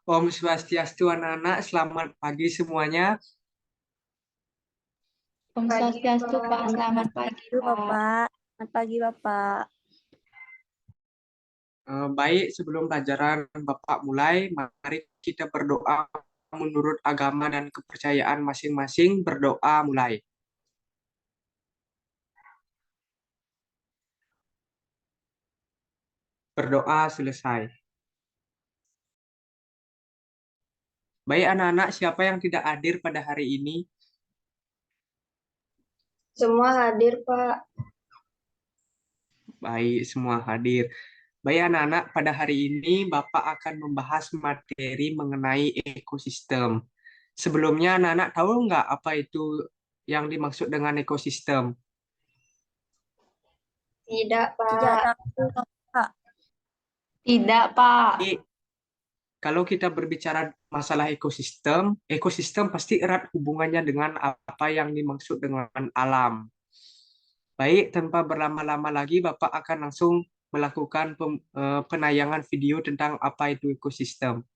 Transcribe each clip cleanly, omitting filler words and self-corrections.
Om Swastiastu anak-anak, selamat pagi semuanya. Om Swastiastu, Pak. Selamat pagi, Halo, Pak. Bapak. Selamat pagi, Bapak. Baik, sebelum pelajaran Bapak mulai, mari kita berdoa menurut agama dan kepercayaan masing-masing. Berdoa mulai. Berdoa selesai. Baik anak-anak, siapa yang tidak hadir pada hari ini? Semua hadir, Pak. Baik, semua hadir. Baik anak-anak, pada hari ini Bapak akan membahas materi mengenai ekosistem. Sebelumnya anak-anak tahu nggak apa itu yang dimaksud dengan ekosistem? Tidak, Tidak Pak. tahu, Bapak. Tidak, Pak. Jadi, kalau kita berbicara masalah ekosistem, ekosistem pasti erat hubungannya dengan apa yang dimaksud dengan alam. Baik, tanpa berlama-lama lagi, Bapak akan langsung melakukan penayangan video tentang apa itu ekosistem.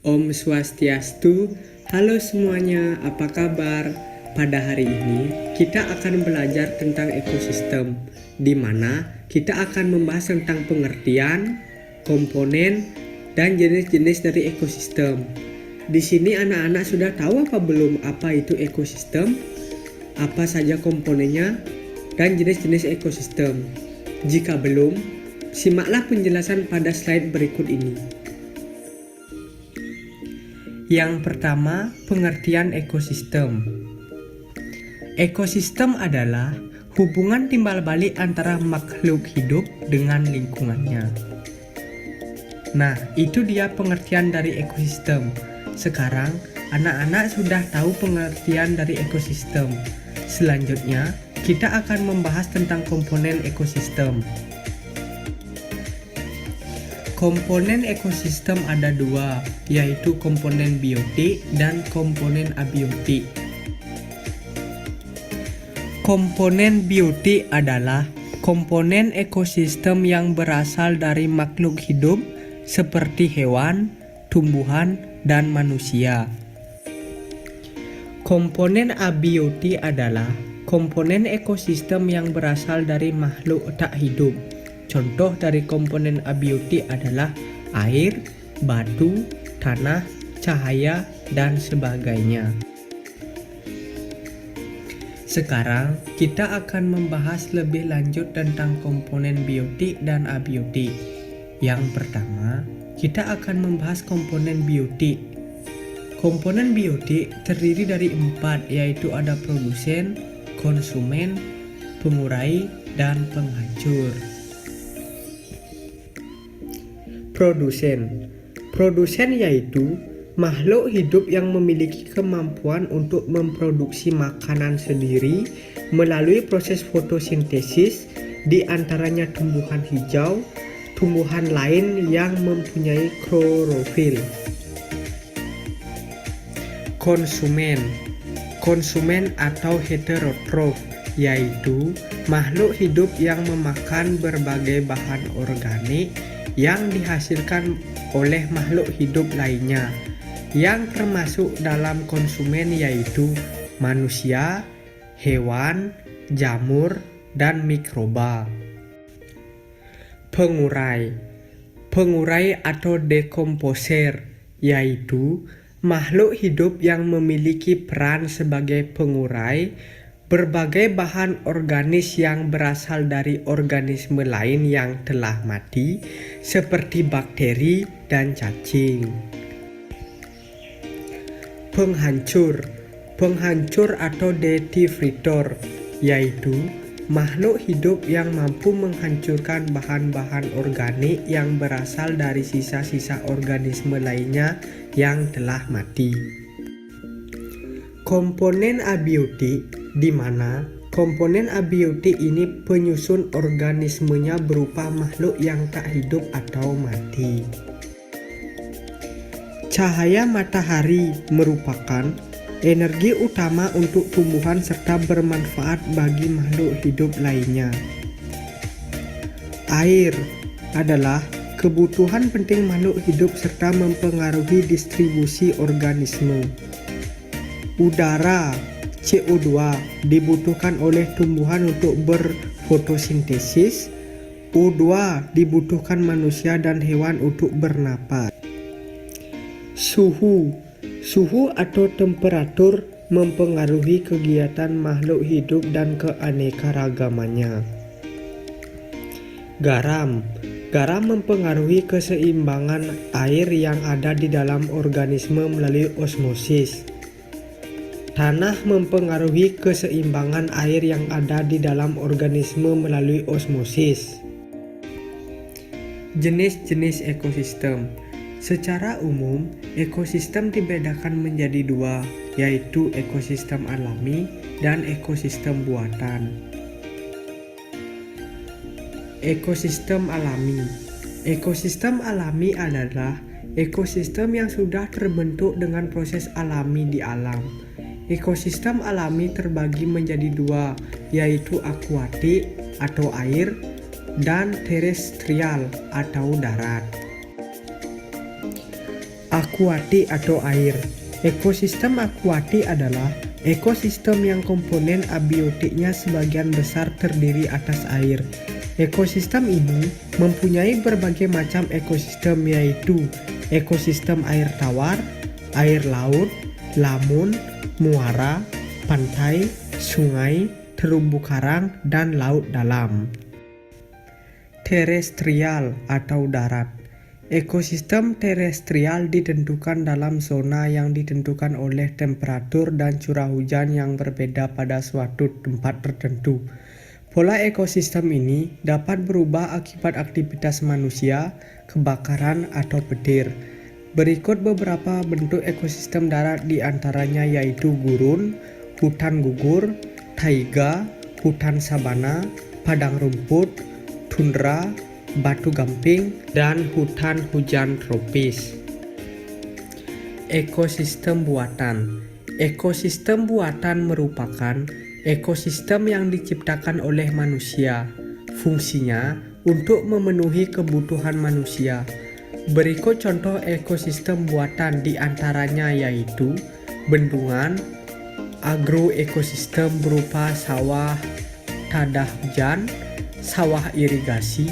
Om Swastiastu, halo semuanya, apa kabar? Pada hari ini kita akan belajar tentang ekosistem, di mana kita akan membahas tentang pengertian, komponen, dan jenis-jenis dari ekosistem. Di sini anak-anak sudah tahu apa belum apa itu ekosistem, apa saja komponennya, dan jenis-jenis ekosistem. Jika belum, simaklah penjelasan pada slide berikut ini. Yang pertama, pengertian ekosistem. Ekosistem adalah hubungan timbal balik antara makhluk hidup dengan lingkungannya. Nah, itu dia pengertian dari ekosistem. Sekarang, anak-anak sudah tahu pengertian dari ekosistem. Selanjutnya, kita akan membahas tentang komponen ekosistem. Komponen ekosistem ada dua, yaitu komponen biotik dan komponen abiotik. Komponen biotik adalah komponen ekosistem yang berasal dari makhluk hidup seperti hewan, tumbuhan, dan manusia. Komponen abiotik adalah komponen ekosistem yang berasal dari makhluk tak hidup. Contoh dari komponen abiotik adalah air, batu, tanah, cahaya, dan sebagainya. Sekarang kita akan membahas lebih lanjut tentang komponen biotik dan abiotik. Yang pertama, kita akan membahas komponen biotik. Komponen biotik terdiri dari 4, yaitu ada produsen, konsumen, pengurai, dan penghancur. Produsen yaitu makhluk hidup yang memiliki kemampuan untuk memproduksi makanan sendiri melalui proses fotosintesis, di antaranya tumbuhan hijau, tumbuhan lain yang mempunyai klorofil. Konsumen atau heterotrof yaitu makhluk hidup yang memakan berbagai bahan organik yang dihasilkan oleh makhluk hidup lainnya. Yang termasuk dalam konsumen yaitu manusia, hewan, jamur, dan mikroba. Pengurai atau dekomposer yaitu makhluk hidup yang memiliki peran sebagai pengurai berbagai bahan organis yang berasal dari organisme lain yang telah mati, seperti bakteri dan cacing. Penghancur atau detritivor yaitu makhluk hidup yang mampu menghancurkan bahan-bahan organik yang berasal dari sisa-sisa organisme lainnya yang telah mati. Komponen abiotik, di mana komponen abiotik ini penyusun organismenya berupa makhluk yang tak hidup atau mati. Cahaya matahari merupakan energi utama untuk tumbuhan serta bermanfaat bagi makhluk hidup lainnya. Air adalah kebutuhan penting makhluk hidup serta mempengaruhi distribusi organisme. Udara CO2 dibutuhkan oleh tumbuhan untuk berfotosintesis. O2 dibutuhkan manusia dan hewan untuk bernapas. Suhu atau temperatur mempengaruhi kegiatan makhluk hidup dan keanekaragamannya. Garam mempengaruhi keseimbangan air yang ada di dalam organisme melalui osmosis. Tanah mempengaruhi keseimbangan air yang ada di dalam organisme melalui osmosis. Jenis-jenis ekosistem. Secara umum, ekosistem dibedakan menjadi dua, yaitu ekosistem alami dan ekosistem buatan. Ekosistem alami. Ekosistem alami adalah ekosistem yang sudah terbentuk dengan proses alami di alam. Ekosistem alami terbagi menjadi dua, yaitu akuatik atau air dan terestrial atau darat. Akuatik atau air. Ekosistem akuatik adalah ekosistem yang komponen abiotiknya sebagian besar terdiri atas air. Ekosistem ini mempunyai berbagai macam ekosistem, yaitu ekosistem air tawar, air laut, lamun, muara, pantai, sungai, terumbu karang, dan laut dalam. Terestrial atau darat. Ekosistem terestrial ditentukan dalam zona yang ditentukan oleh temperatur dan curah hujan yang berbeda pada suatu tempat tertentu. Pola ekosistem ini dapat berubah akibat aktivitas manusia, kebakaran, atau petir. Berikut beberapa bentuk ekosistem darat, di antaranya yaitu gurun, hutan gugur, taiga, hutan sabana, padang rumput, tundra, batu gamping, dan hutan hujan tropis. Ekosistem buatan. Ekosistem buatan merupakan ekosistem yang diciptakan oleh manusia. Fungsinya untuk memenuhi kebutuhan manusia. Berikut contoh ekosistem buatan, di antaranya yaitu bendungan, agroekosistem berupa sawah tada hujan, sawah irigasi,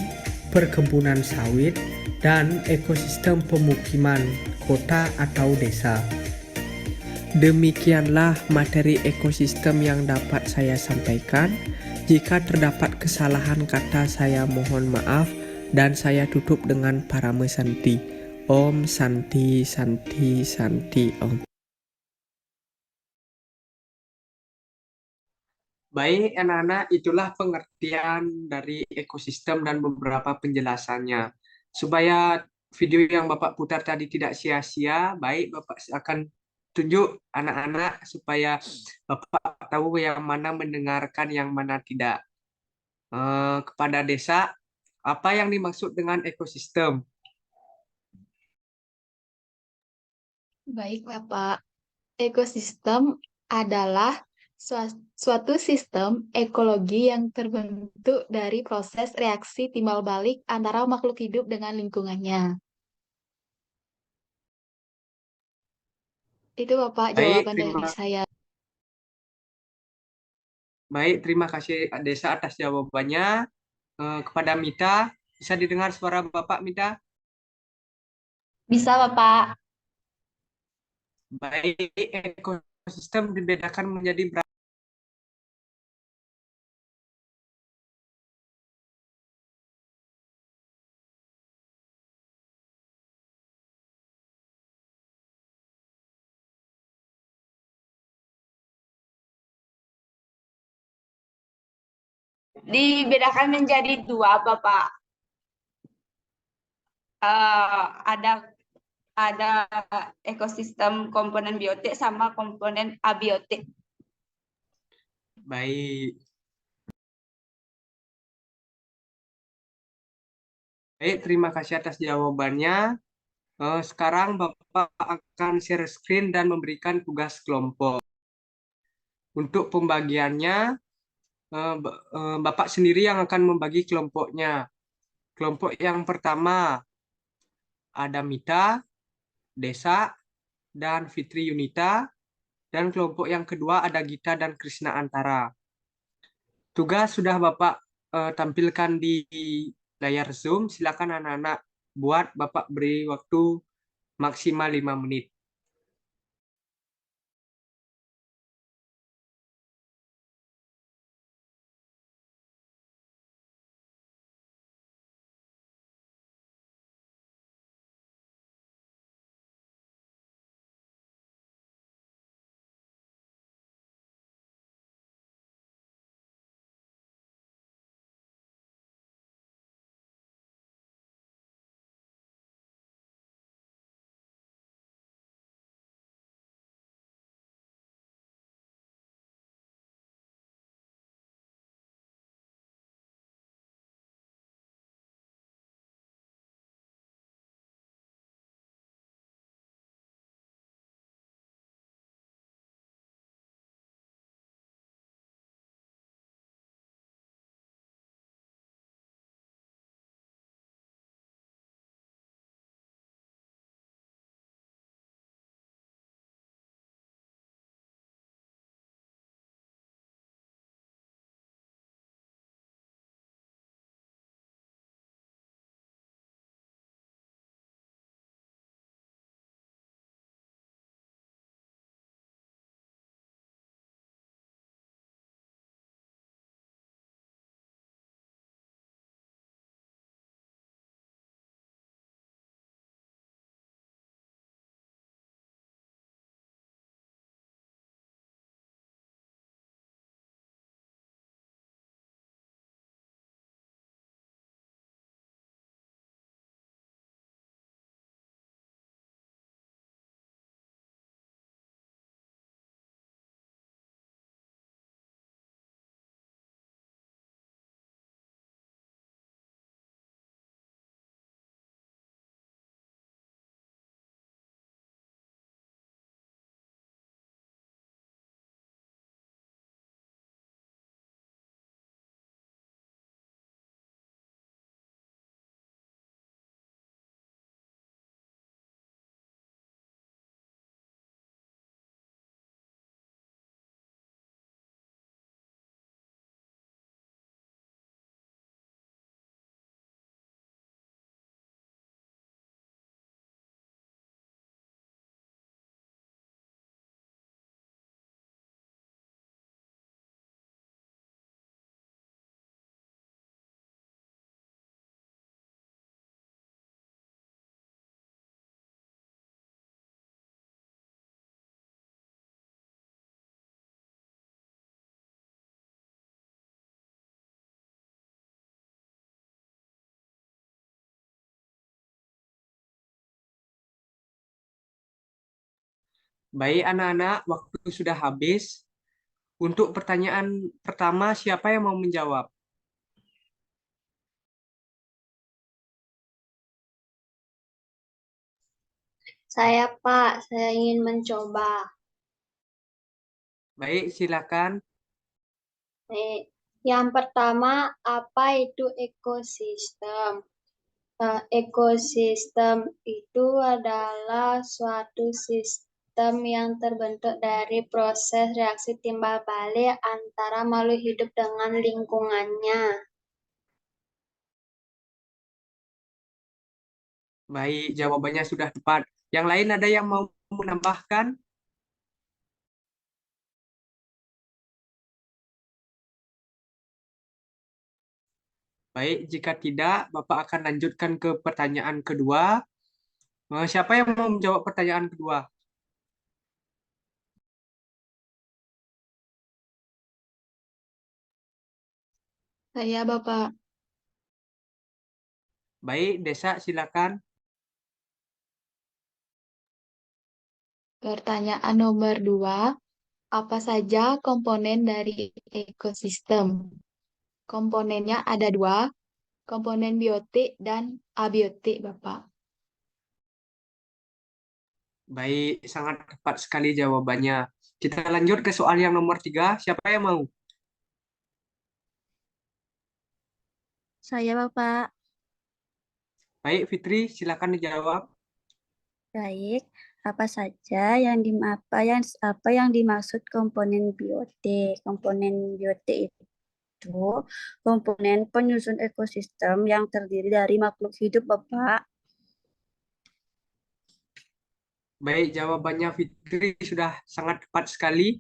perkebunan sawit, dan ekosistem pemukiman kota atau desa. Demikianlah materi ekosistem yang dapat saya sampaikan. Jika terdapat kesalahan kata, saya mohon maaf, dan saya tutup dengan parame santi. Om Santi Santi Santi Om. Baik anak-anak, itulah pengertian dari ekosistem dan beberapa penjelasannya. Supaya video yang Bapak putar tadi tidak sia-sia, baik Bapak akan tunjuk anak-anak supaya Bapak tahu yang mana mendengarkan, yang mana tidak. Kepada desa, apa yang dimaksud dengan ekosistem? Baik, Bapak. Ekosistem adalah suatu sistem ekologi yang terbentuk dari proses reaksi timbal balik antara makhluk hidup dengan lingkungannya. Itu Bapak jawaban dari saya. Baik, terima kasih Desa atas jawabannya. Kepada Mita, bisa didengar suara Bapak Mita? Bisa, Bapak. Baik, ekosistem dibedakan menjadi berapa? Dibedakan menjadi dua, Bapak. Ada ekosistem komponen biotik sama komponen abiotik. Baik. Baik, terima kasih atas jawabannya. Sekarang Bapak akan share screen dan memberikan tugas kelompok. Untuk pembagiannya, Bapak sendiri yang akan membagi kelompoknya. Kelompok yang pertama ada Mita, Desa, dan Fitri Yunita. Dan kelompok yang kedua ada Gita dan Krisna Antara. Tugas sudah Bapak tampilkan di layar Zoom. Silakan anak-anak buat, Bapak beri waktu maksimal 5 menit. Baik anak-anak, waktu sudah habis. Untuk pertanyaan pertama, siapa yang mau menjawab? Saya, Pak, saya ingin mencoba. Baik, silakan. Yang pertama, apa itu ekosistem? Ekosistem itu adalah suatu sistem yang terbentuk dari proses reaksi timbal balik antara makhluk hidup dengan lingkungannya. Baik, jawabannya sudah tepat. Yang lain ada yang mau menambahkan? Baik, jika tidak, Bapak akan lanjutkan ke pertanyaan kedua. Siapa yang mau menjawab pertanyaan kedua? Saya, Bapak. Baik, Desa, silakan. Pertanyaan nomor 2. Apa saja komponen dari ekosistem? Komponennya ada 2, komponen biotik dan abiotik, Bapak. Baik, sangat tepat sekali jawabannya. Kita lanjut ke soal yang nomor 3. Siapa yang mau? Saya Bapak. Baik, Fitri, silakan dijawab. Baik. Apa saja apa yang dimaksud komponen biotik? Komponen biotik itu komponen penyusun ekosistem yang terdiri dari makhluk hidup, Bapak. Baik, jawabannya Fitri sudah sangat tepat sekali.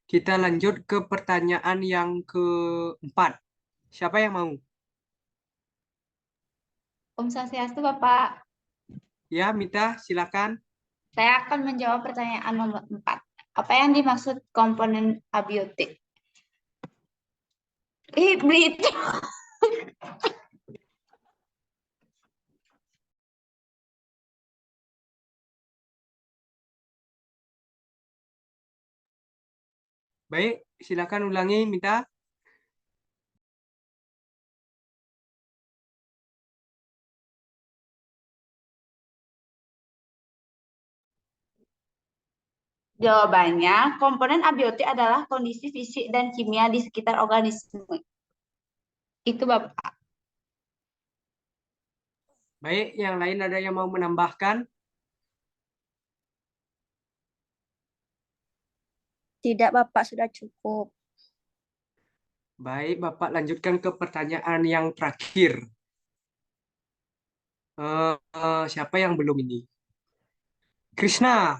Kita lanjut ke pertanyaan yang keempat. Siapa yang mau? Om Swastiastu, Bapak. Ya, Mita, silakan. Saya akan menjawab pertanyaan nomor 4. Apa yang dimaksud komponen abiotik? Beli itu. Baik, silakan ulangi, Mita. Jawabannya, komponen abiotik adalah kondisi fisik dan kimia di sekitar organisme. Itu, Bapak. Baik, yang lain ada yang mau menambahkan? Tidak, Bapak, sudah cukup. Baik, Bapak lanjutkan ke pertanyaan yang terakhir. Siapa yang belum ini? Krisna.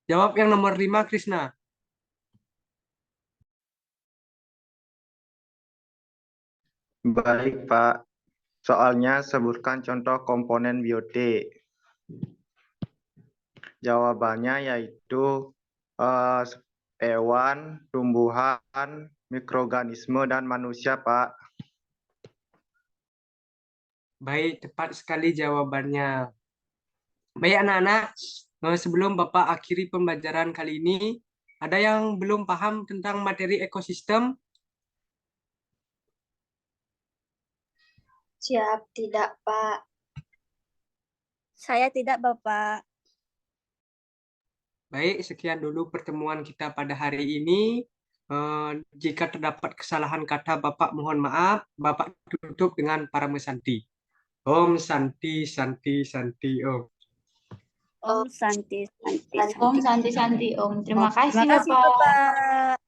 Jawab yang nomor 5, Krisna. Baik, Pak. Soalnya sebutkan contoh komponen biotik. Jawabannya yaitu hewan, tumbuhan, mikroorganisme, dan manusia, Pak. Baik, tepat sekali jawabannya. Baik, anak-anak. Sebelum Bapak akhiri pembelajaran kali ini, ada yang belum paham tentang materi ekosistem? Siap, tidak, Pak. Saya tidak, Bapak. Baik, sekian dulu pertemuan kita pada hari ini. Jika terdapat kesalahan kata, Bapak mohon maaf. Bapak tutup dengan Parama Santi. Om Santi, Santi, Santi, Om. Om Santi, Santi, Om Santi. Santi Santi Om. Terima kasih Terima kasih, Bapak. Bapak.